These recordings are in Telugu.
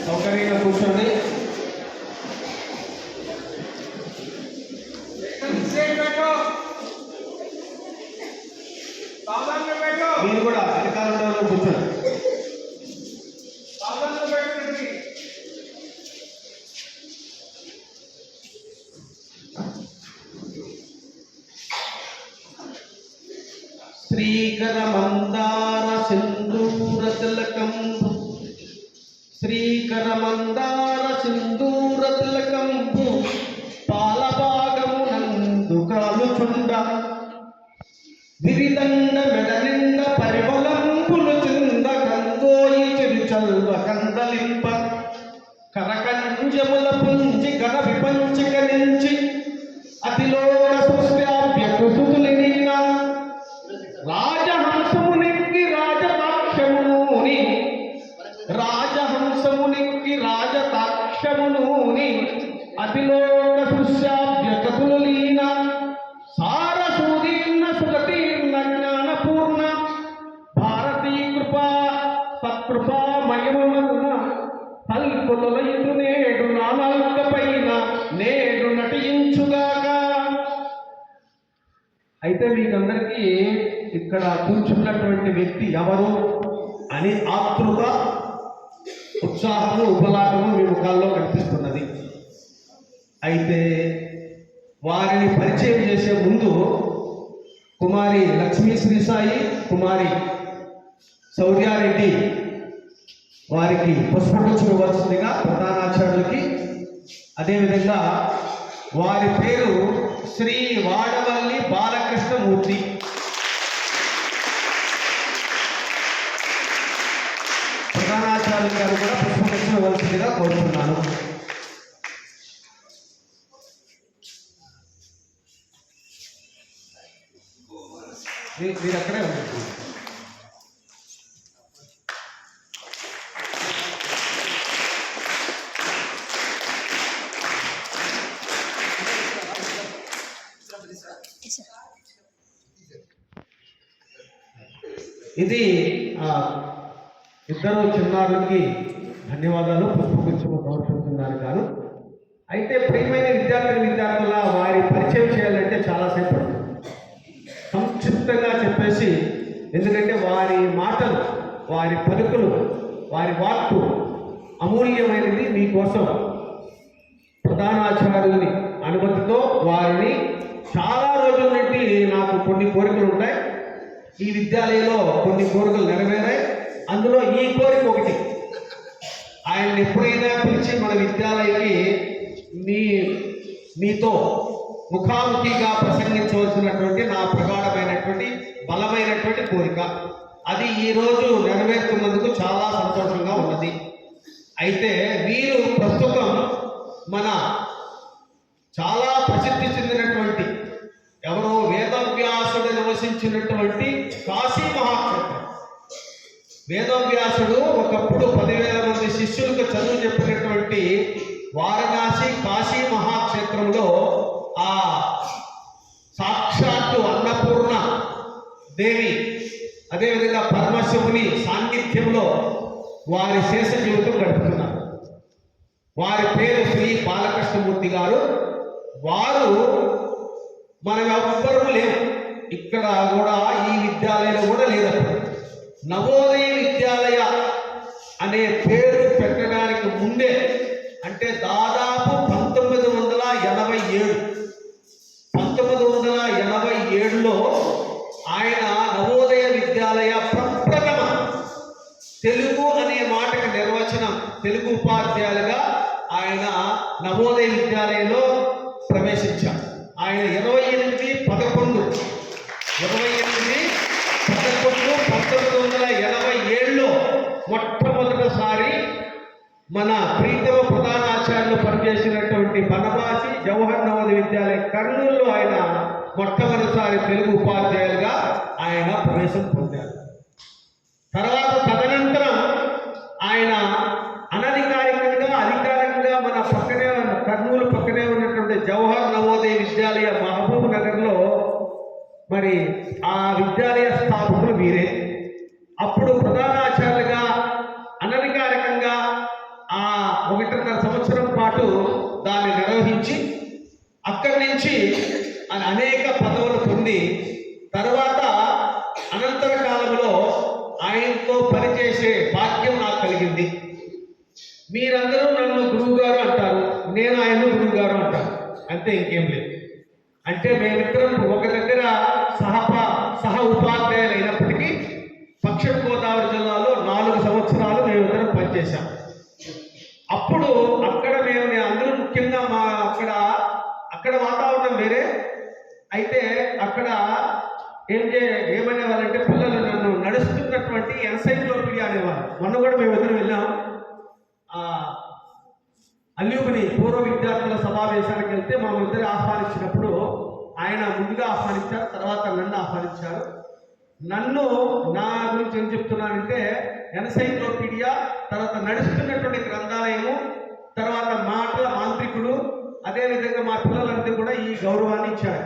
సౌకర్యంగా కూర్చోండి. మీరు కూడా వెనకాలంలో కూర్చోండి. శ్రీకర మందార సింధూర తిలకంబు శ్రీకర మందార సింధూర తిలకంబు పాలభాగమునందు కాలుచుండ విరిదండ మెడనింద పరిమళంబులు చింద కందోయి చెరుచల్వ కందలింప కరకంజముల పుంజి గణ విపంచిక నుంచి అతిలోక సృష్ట్యాభ్య కుతులిన రాజహంసమునికి రాజతాక్షమునూని రాజహంసమునికి రాజతాక్షమునూని అతిలోక సృష్ట్యాభ్య కుతులీన సారసూదీర్ణ సుగతీర్ణ జ్ఞానపూర్ణ భారతీ కృపా సత్కృపామయమున తల్పులైదు నేడు నానాల్క పైన నేడు నటించుగాక. అయితే మీకందరికీ ఇక్కడ కూర్చున్నటువంటి వ్యక్తి ఎవరు అని ఆతృత, ఉత్సాహము, ఉపలాభము మీ ముఖాల్లో కనిపిస్తున్నది. అయితే వారిని పరిచయం చేసే ముందు కుమారి లక్ష్మీ శ్రీసాయి, కుమారి శౌర్యారెడ్డి వారికి పుష్పగుచ్చం ఇవ్వాల్సిందిగా ప్రధానాచార్యులకి, అదేవిధంగా వారి పేరు శ్రీ వాడవల్లి బాలకృష్ణమూర్తి. ప్రధానాచార్యులు గారు కూడా పుష్పగుచ్చం ఇవ్వాల్సిందిగా కోరుతున్నాను. మీరు అక్కడే ఉన్నారు. ఇది ఇద్దరు చిన్నారులకి ధన్యవాదాలు పుష్పగుచ్చము సమర్పించున్నారు గారు. అయితే ప్రియమైన విద్యార్థుల వారి పరిచయం చేయాలంటే చాలాసేపు పడుతుంది. సంక్షిప్తంగా చెప్పేసి, ఎందుకంటే వారి మాటలు, వారి పలుకులు, వారి వాక్కు అమూల్యమైనది. మీకోసం ప్రధానాచార్యుని అనుమతితో వారిని చాలా రోజుల నుండి నాకు కొన్ని కోరికలు ఉంటాయి. ఈ విద్యాలయంలో కొన్ని కోరికలు నెరవేరాయి. అందులో ఈ కోరిక ఒకటి, ఆయన్ని ఎప్పుడైనా పిలిచి మన విద్యాలయానికి మీతో ముఖాముఖిగా ప్రసంగించవలసినటువంటి నా ప్రగాఢమైనటువంటి బలమైనటువంటి కోరిక. అది ఈరోజు నెరవేరుతున్నందుకు చాలా సంతోషంగా ఉన్నది. అయితే వీరు ప్రస్తుతం మన చాలా ప్రసిద్ధి చెందినటువంటి ఎవరో వేదవ్యాసుడు నివసించినటువంటి కాశీ మహాక్షేత్రం. వేదవ్యాసుడు ఒకప్పుడు 10,000 మంది శిష్యులకు చదువు చెప్పినటువంటి వారణాసి కాశీ మహాక్షేత్రంలో ఆ సాక్షాత్తు అన్నపూర్ణ దేవి, అదేవిధంగా పరమశివుని సాన్నిధ్యంలో వారి శేష జీవితం గడుపుతున్నారు. వారి పేరు శ్రీ బాలకృష్ణమూర్తి గారు. వారు మనం ఎవ్వరూ లేవు, ఇక్కడ కూడా ఈ విద్యాలయంలో కూడా లేదు. నవోదయ విద్యాలయ అనే పేరు పెట్టడానికి ముందే, అంటే దాదాపు 1987లో ఆయన నవోదయ విద్యాలయ ప్రప్రథమ తెలుగు అనే మాటకి నిర్వచనం, తెలుగు ఉపాధ్యాయులుగా ఆయన నవోదయ విద్యాలయంలో ప్రవేశించారు. ఆయన 1987లో మొట్టమొదటిసారి మన ప్రీతమ ప్రధానాచార్యులు పనిచేసినటువంటి బనవాసి జవహర్ నవోదయ విద్యాలయం కర్నూలులో ఆయన మొట్టమొదటిసారి తెలుగు ఉపాధ్యాయులుగా ఆయన ప్రవేశం పొందారు. తర్వాత తదనంతరం ఆయన అనధికారికంగా, అధికారికంగా మన పక్కనే కర్నూలు పక్కనే ఉన్నటువంటి జవహర్ నవోదయ విద్యాలయ మహబూబ్ నగర్లో మరి ఆ విద్యాలయ స్థాపకులు వీరే. అప్పుడు ప్రధానాచార్యులుగా అనధికారికంగా నుంచి అనేక పదవులు పొంది తర్వాత అనంతర కాలంలో ఆయనతో పనిచేసే భాగ్యం నాకు కలిగింది. మీరందరూ నన్ను గురువు గారు అంటారు, నేను ఆయన గురువు గారు అంటాను, అంతే, ఇంకేం లేదు. అంటే మేమిద్దరం ఒక దగ్గర సహ ఉపాధ్యాయులు అయినప్పటికీ పశ్చిమ గోదావరి జిల్లాలో 4 సంవత్సరాలు మేమిద్దరం పనిచేశాం. అప్పుడు అక్కడ అందరూ ముఖ్యంగా అక్కడ వాతావరణం వేరే. అయితే అక్కడ ఏమనేవాళ్ళంటే పిల్లలు నన్ను నడుస్తున్నటువంటి ఎన్సైక్లోపీడియా అనేవాళ్ళు. మొన్న కూడా మేము ఎదురు వెళ్ళాం. అల్యూమిని పూర్వ విద్యార్థుల సమావేశానికి వెళ్తే మా ఇద్దరు ఆహ్వానించినప్పుడు ఆయన ముందుగా ఆహ్వానించారు, తర్వాత నన్ను ఆహ్వానించారు. నన్ను నా గురించి ఏం చెప్తున్నానంటే ఎన్సైక్లోపీడియా, తర్వాత నడుస్తున్నటువంటి గ్రంథాలయము, తర్వాత మాటల మాంత్రికుడు, అదేవిధంగా మా పిల్లలంతా కూడా ఈ గౌరవాన్ని ఇచ్చారు.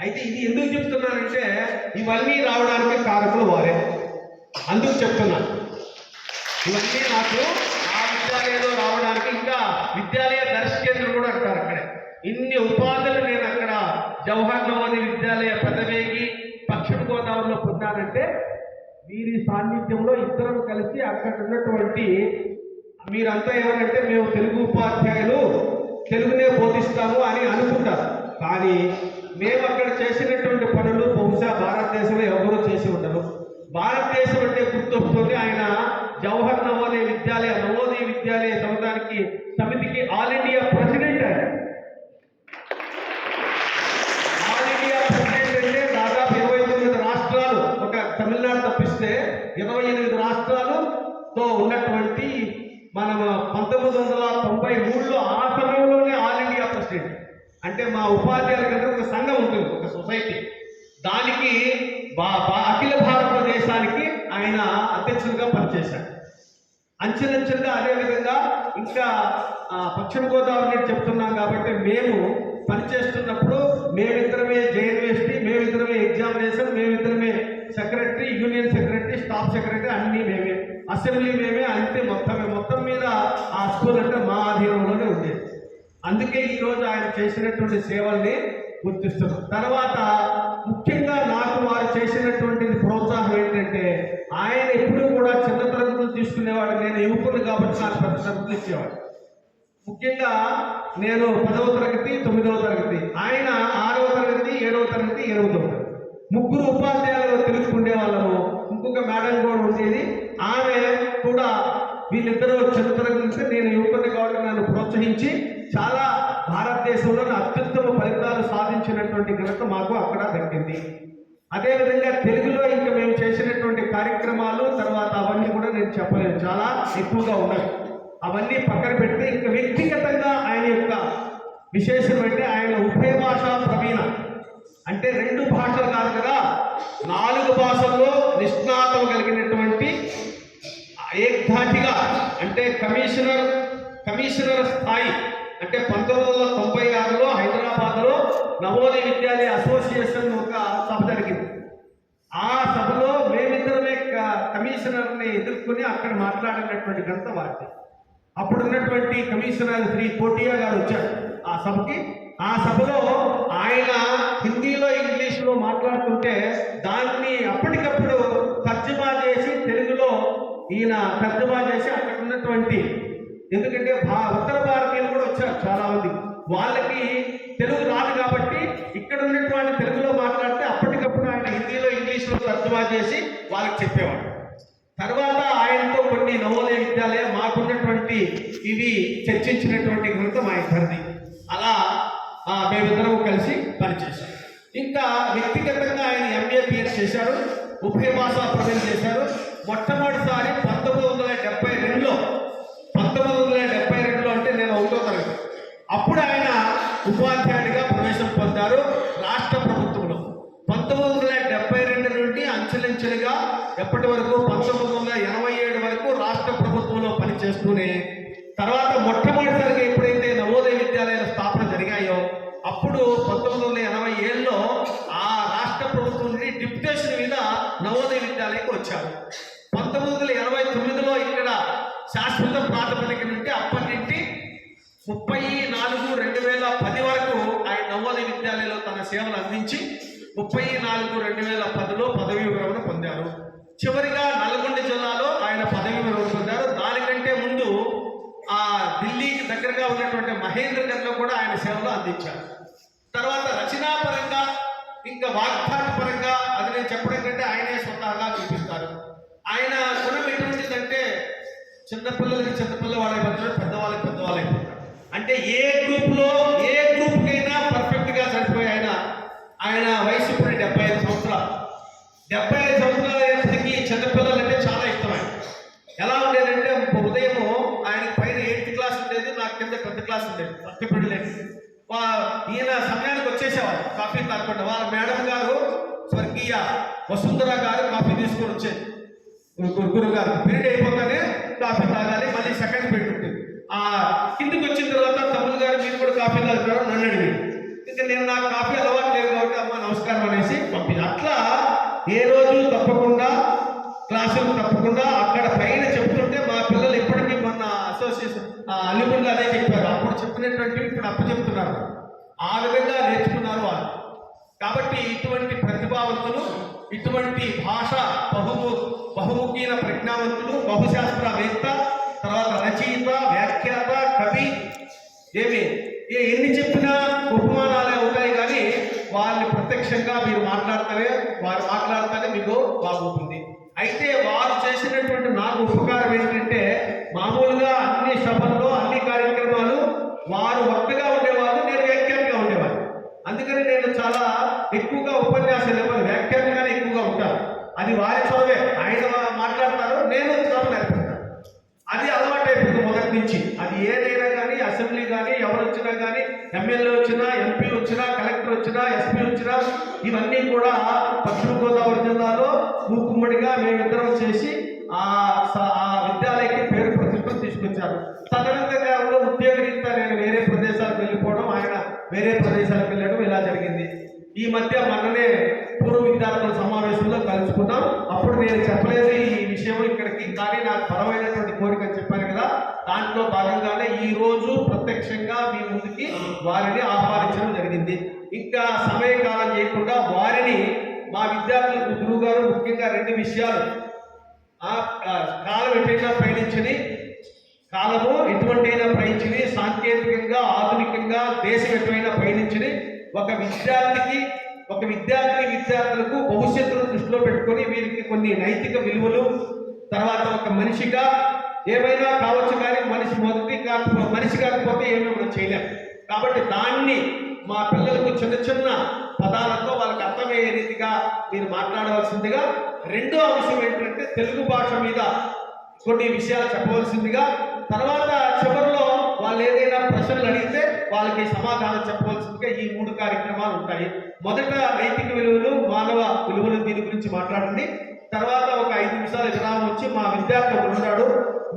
అయితే ఇది ఎందుకు చెప్తున్నానంటే ఇవన్నీ రావడానికి కారకులు వారే, అందుకు చెప్తున్నాను. ఇవన్నీ నాకు ఆ విద్యాలయంలో రావడానికి, ఇంకా విద్యాలయ దర్శకేంద్రం కూడా అంటారు అక్కడే. ఇన్ని ఉపాధులు నేను అక్కడ జవహర్ నవోదయ విద్యాలయ పెదవేగి పశ్చిమ గోదావరిలో పొందానంటే వీరి సాన్నిధ్యంలో ఇద్దరం కలిసి అక్కడ ఉన్నటువంటి మీరంతా ఏమనంటే మేము తెలుగు ఉపాధ్యాయులు తెలుగునే బోధిస్తాము అని అనుకుంటారు. కానీ మేము అక్కడ చేసినటువంటి పనులు బహుశా భారతదేశంలో ఎవరూ చేసి ఉండరు. భారతదేశం అంటే గుర్తొస్తుంది ఆయన జవహర్ నవోదయ విద్యాలయ సమితికి all India president. All India president అంటే దాదాపు 29 రాష్ట్రాలు, ఒక తమిళనాడు తప్పిస్తే 28 రాష్ట్రాలతో ఉన్నటువంటి మనం 1993లో ఆ సమయంలోనే ఆల్ ఇండియా ప్రెసిడెంట్. అంటే మా ఉపాధ్యాయుల కింద ఒక సంఘం ఉంటుంది, ఒక సొసైటీ. దానికి అఖిల భారతదేశానికి ఆయన అధ్యక్షుడిగా పనిచేశాడు. అంచెలంచెలుగా అదేవిధంగా ఇంకా పశ్చిమ గోదావరి చెప్తున్నాం కాబట్టి మేము పనిచేస్తున్నప్పుడు మేమిద్దరమే జేఎన్యూఎస్టీ, మేమిద్దరమే ఎగ్జామినేషన్, మేమిద్దరమే secretary, union secretary, staff secretary, అన్నీ మేమే, అసెంబ్లీ మేమే, అంతే. మొత్తం మీద ఆ స్కూల్ అంటే మా ఆధీనంలోనే ఉండేది. అందుకే ఈరోజు ఆయన చేసినటువంటి సేవల్ని గుర్తిస్తున్నాం. తర్వాత ముఖ్యంగా నాకు వారు చేసినటువంటి ప్రోత్సాహం ఏంటంటే ఆయన ఎప్పుడూ కూడా చిన్న తరగతులు తీసుకునేవాడు. నేను యువకుడు కాబట్టి నాకు పెద్ద తరగతులు ఇచ్చేవాడు. ముఖ్యంగా నేను 10వ తరగతి 9వ తరగతి, ఆయన 6వ తరగతి 7వ తరగతి 8వ తరగతి, ముగ్గురు ఉపాధ్యాయులు తెలుసుకునే వాళ్ళము. ఇంకొక మేడం కూడా ఉండేది, ఆమె కూడా వీళ్ళిద్దరూ చిన్న తరగతి, నేను యువకుడిని కాబట్టి నన్ను ప్రోత్సహించి చాలా భారతదేశంలో అత్యుత్తమ ఫలితాలు సాధించినటువంటి ఘనత మాకు అక్కడ దక్కింది. అదేవిధంగా తెలుగులో ఇంకా మేము చేసినటువంటి కార్యక్రమాలు తర్వాత అవన్నీ కూడా నేను చెప్పలేను, చాలా ఎక్కువగా ఉన్నాయి. అవన్నీ పక్కన పెడితే ఇంకా వ్యక్తిగతంగా ఆయన యొక్క విశేషం అంటే ఆయన ఉభయ భాషా ప్రవీణ. అంటే 2 భాషలు కాదు కదా, 4 భాషల్లో నిష్ణాతం కలిగినటువంటి ఏకధాటిగా, అంటే కమిషనర్ స్థాయి. అంటే 1996లో హైదరాబాద్లో నవోదయ విద్యాలయ అసోసియేషన్ ఒక సభ జరిగింది. ఆ సభలో మేమిద్దరమే కమిషనర్ని ఎదుర్కొని అక్కడ మాట్లాడినటువంటి ఘనత వారిది. అప్పుడున్నటువంటి కమిషనర్ శ్రీ కోటియా గారు వచ్చారు ఆ సభకి. ఆ సభలో ఆయన హిందీలో ఇంగ్లీష్లో మాట్లాడుతుంటే దాన్ని అప్పటికప్పుడు తర్జుమా చేసి తెలుగులో ఈయన తర్జుమా చేసి అక్కడ ఉన్నటువంటి, ఎందుకంటే ఉత్తర భారతీయులు కూడా వచ్చారు చాలా మంది, వాళ్ళకి తెలుగు రాదు కాబట్టి ఇక్కడ ఉన్నటువంటి తెలుగులో మాట్లాడితే అప్పటికప్పుడు ఆయన హిందీలో ఇంగ్లీష్లో తర్జుమా చేసి వాళ్ళకి చెప్పేవాడు. తర్వాత ఆయనతో కొన్ని నవోదయ విద్యాలయ మాకున్నటువంటి ఇవి చర్చించినటువంటి గ్రంథం ఆయన ధరది. అలా మేమిద్దరం కలిసి పనిచేశాం. ఇంకా వ్యక్తిగతంగా ఆయన MA PhD చేశారు, ఉభయ భాషా ప్రవేశం చేశారు. మొట్టమొదటిసారి 1972లో అంటే నేను 1వ తరగతి, అప్పుడు ఆయన ఉపాధ్యాయుడిగా ప్రవేశం పొందారు రాష్ట్ర ప్రభుత్వంలో. 1972 నుండి అంచెలంచెలుగా ఎప్పటి వరకు 1987 వరకు రాష్ట్ర ప్రభుత్వంలో పనిచేస్తూనే, తర్వాత మొట్టమొదటిసారిగా ఎప్పుడైతే నవోదయ విద్యాలయాల స్థాపన జరిగాయో అప్పుడు 1987లో ఆ రాష్ట్ర ప్రభుత్వం నుండి డిప్యుటేషన్ మీద నవోదయ విద్యాలయానికి వచ్చారు. 1989లో ఇక్కడ శాశ్వత ప్రాతిపదిక నుండి అప్పటి నుండి 34/2010 వరకు ఆయన నవోదయ విద్యాలయ సేవలు అందించి 34/2010లో పదవీ విరమణ పొందారు. చివరిగా నల్గొండ జిల్లాలో ఆయన పదవీ విరమణ పొందారు. దానికంటే ముందు ఆ ఢిల్లీకి దగ్గరగా ఉన్నటువంటి మహేంద్రగఢ్లో కూడా ఆయన సేవలు అందించారు. తర్వాత రచనాపరంగా ఇంకా వాగ్దాన పరంగా అది నేను చెప్పడం కంటే ఆయనే స్వతహాగా చూపిస్తారు. ఆయన గుణం ఎటువంటిదంటే చిన్నపిల్లలకి చిన్నపిల్లవాడైపోతాడు, పెద్దవాళ్ళకి పెద్దవాళ్ళైపోతాడు. అంటే ఏ గ్రూప్కైనా పర్ఫెక్ట్గా సరిపోయి ఆయన వయసు ఇప్పుడు 75 సంవత్సరాలు. 75 సంవత్సరాలు అయ్యేప్పటికీ చిన్నపిల్లలు అంటే చాలా ఇష్టం. ఆయన ఎలా ఉండేదంటే ఉదయం ఆయనకి పైన 8th క్లాస్ ఉండేది, నాకు కింద 10th క్లాస్ ఉండేది. పక్కపడిలేదు. ఈయన సమయానికి వచ్చేసేవారు కాఫీ తాగకుండా. వాళ్ళ మేడం గారు స్వర్గీయ వసుంధర గారు కాఫీ తీసుకొని వచ్చేది. గురుగారు పీరియడ్ అయిపోతానే కాఫీ తాగాలి, మళ్ళీ సెకండ్ పీరియడ్ ఉంటుంది. కిందికి వచ్చిన తర్వాత తమ్ముడు గారు మీరు కూడా కాఫీ తాగుతారు నన్ను అడిగి, ఇంకా నేను నాకు కాఫీ అలవాటు లేదు కాబట్టి అమ్మ నమస్కారం అనేసి పంపింది. అట్లా ఏ రోజు తప్పకుండా క్లాసులు తప్పకుండా అక్కడ పైన చెప్తుంటే మా పిల్లలు ఇప్పటికీ మొన్న అసోసియేషన్ అల్లుగుండా అదే చెప్పారు. అప్పుడు చెప్పినటువంటి ఇప్పుడు అప్పచెప్తున్నారు. ఆ విధంగా నేర్చుకున్నారు వాళ్ళు. కాబట్టి ఇటువంటి ప్రతిభావంతులు, ఇటువంటి భాష బహుముఖీన ప్రజ్ఞావంతులు, బహుశాస్త్రవేత్త, తర్వాత రచయిత, వ్యాఖ్యాత, కవి, ఎన్ని చెప్పినా ఉపమానాలే అవుతాయి. కానీ వాళ్ళని ప్రత్యక్షంగా మీరు వారు మాట్లాడితేనే మీకు బాగుంటుంది. అయితే వారు చేసినటువంటి నాకు ఉపకారం ఏంటంటే మామూలుగా అన్ని సభల్లో అన్ని కార్యక్రమాలు వారు వక్తగా ఉండేవాళ్ళు, నేను వ్యాఖ్యాతగా ఉండేవాళ్ళు. అందుకని నేను చాలా ఎక్కువగా ఉపన్యాసాలు ఇవ్వాలి, వ్యాఖ్యాతగానే ఎక్కువగా ఉంటాను. అది వారి చదువే, ఆయన మాట్లాడతారు, నేను చదువు నేర్పుతాను. అది అలవాటు అయిపోతుంది మొదటి నుంచి. అది ఏదైనా కానీ, అసెంబ్లీ కానీ, ఎవరు వచ్చినా కానీ, ఎమ్మెల్యే వచ్చినా, ఎంపీ వచ్చినా, కలెక్టర్ వచ్చినా, ఎస్పీ వచ్చినా, ఇవన్నీ కూడా పశ్చిమ గోదావరి జిల్లాలో మూకుమ్మడిగా మేమిద్దరం చేసి ఆ విద్యాలయకి పేరు ప్రతిష్టం తీసుకొచ్చారు. తదనంతరంగా ఉద్యోగరీత్యా నేను వేరే ప్రదేశాలకు వెళ్ళిపోవడం, ఆయన వేరే ప్రదేశాలకు వెళ్ళడం ఇలా జరిగింది. ఈ మధ్య మొన్ననే పూర్వ విద్యార్థుల సమావేశంలో కలుసుకున్నాం. అప్పుడు నేను చెప్పలేదు ఈ విషయం ఇక్కడికి, కానీ నాకు పరమైనటువంటి కోరిక చెప్పాను కదా, దాంట్లో భాగంగానే ఈ రోజు ప్రత్యక్షంగా మీ ముందుకి వారిని ఆహ్వానించడం జరిగింది. ఇంకా సమయకాలం చేయకుండా వారిని మా విద్యార్థులకు గురువు గారు ముఖ్యంగా 2 విషయాలు, కాలం ఎటైనా పయనించని, కాలము ఎటువంటైనా పయనించని, సాంకేతికంగా ఆధునికంగా దేశం ఎటువైనా పయనించని, ఒక విద్యార్థులకు భవిష్యత్తును దృష్టిలో పెట్టుకొని వీరికి కొన్ని నైతిక విలువలు, తర్వాత ఒక మనిషిగా ఏమైనా కావచ్చు, కానీ మనిషి కాకపోతే ఏమీ మనం చేయలేం. కాబట్టి దాన్ని మా పిల్లలకు చిన్న చిన్న పదాలతో వాళ్ళకి అర్థమయ్యే రీతిగా మీరు మాట్లాడవలసిందిగా. రెండో అంశం ఏంటంటే తెలుగు భాష మీద కొన్ని విషయాలు చెప్పవలసిందిగా. తర్వాత చివరిలో వాళ్ళు ఏదైనా ప్రశ్నలు అడిగితే వాళ్ళకి సమాధానం చెప్పవలసిందిగా ఈ 3 కార్యక్రమాలు ఉంటాయి. మొదట నైతిక విలువలు, మానవ విలువలు, దీని గురించి మాట్లాడండి. తర్వాత ఒక 5 నిమిషాల విరామం వచ్చి మా విద్యార్థి ఉన్నాడు,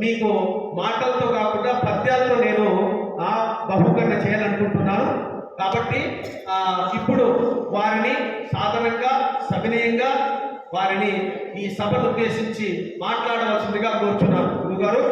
మీకు మాటలతో కాకుండా పద్యాలతో నేను బహుకరణ చేయాలనుకుంటున్నాను. కాబట్టి ఇప్పుడు వారిని సాధారణంగా సవినయంగా వారిని ఈ సభను ఉద్దేశించి మాట్లాడవలసిందిగా కోరుచున్నాను. గురుగారు.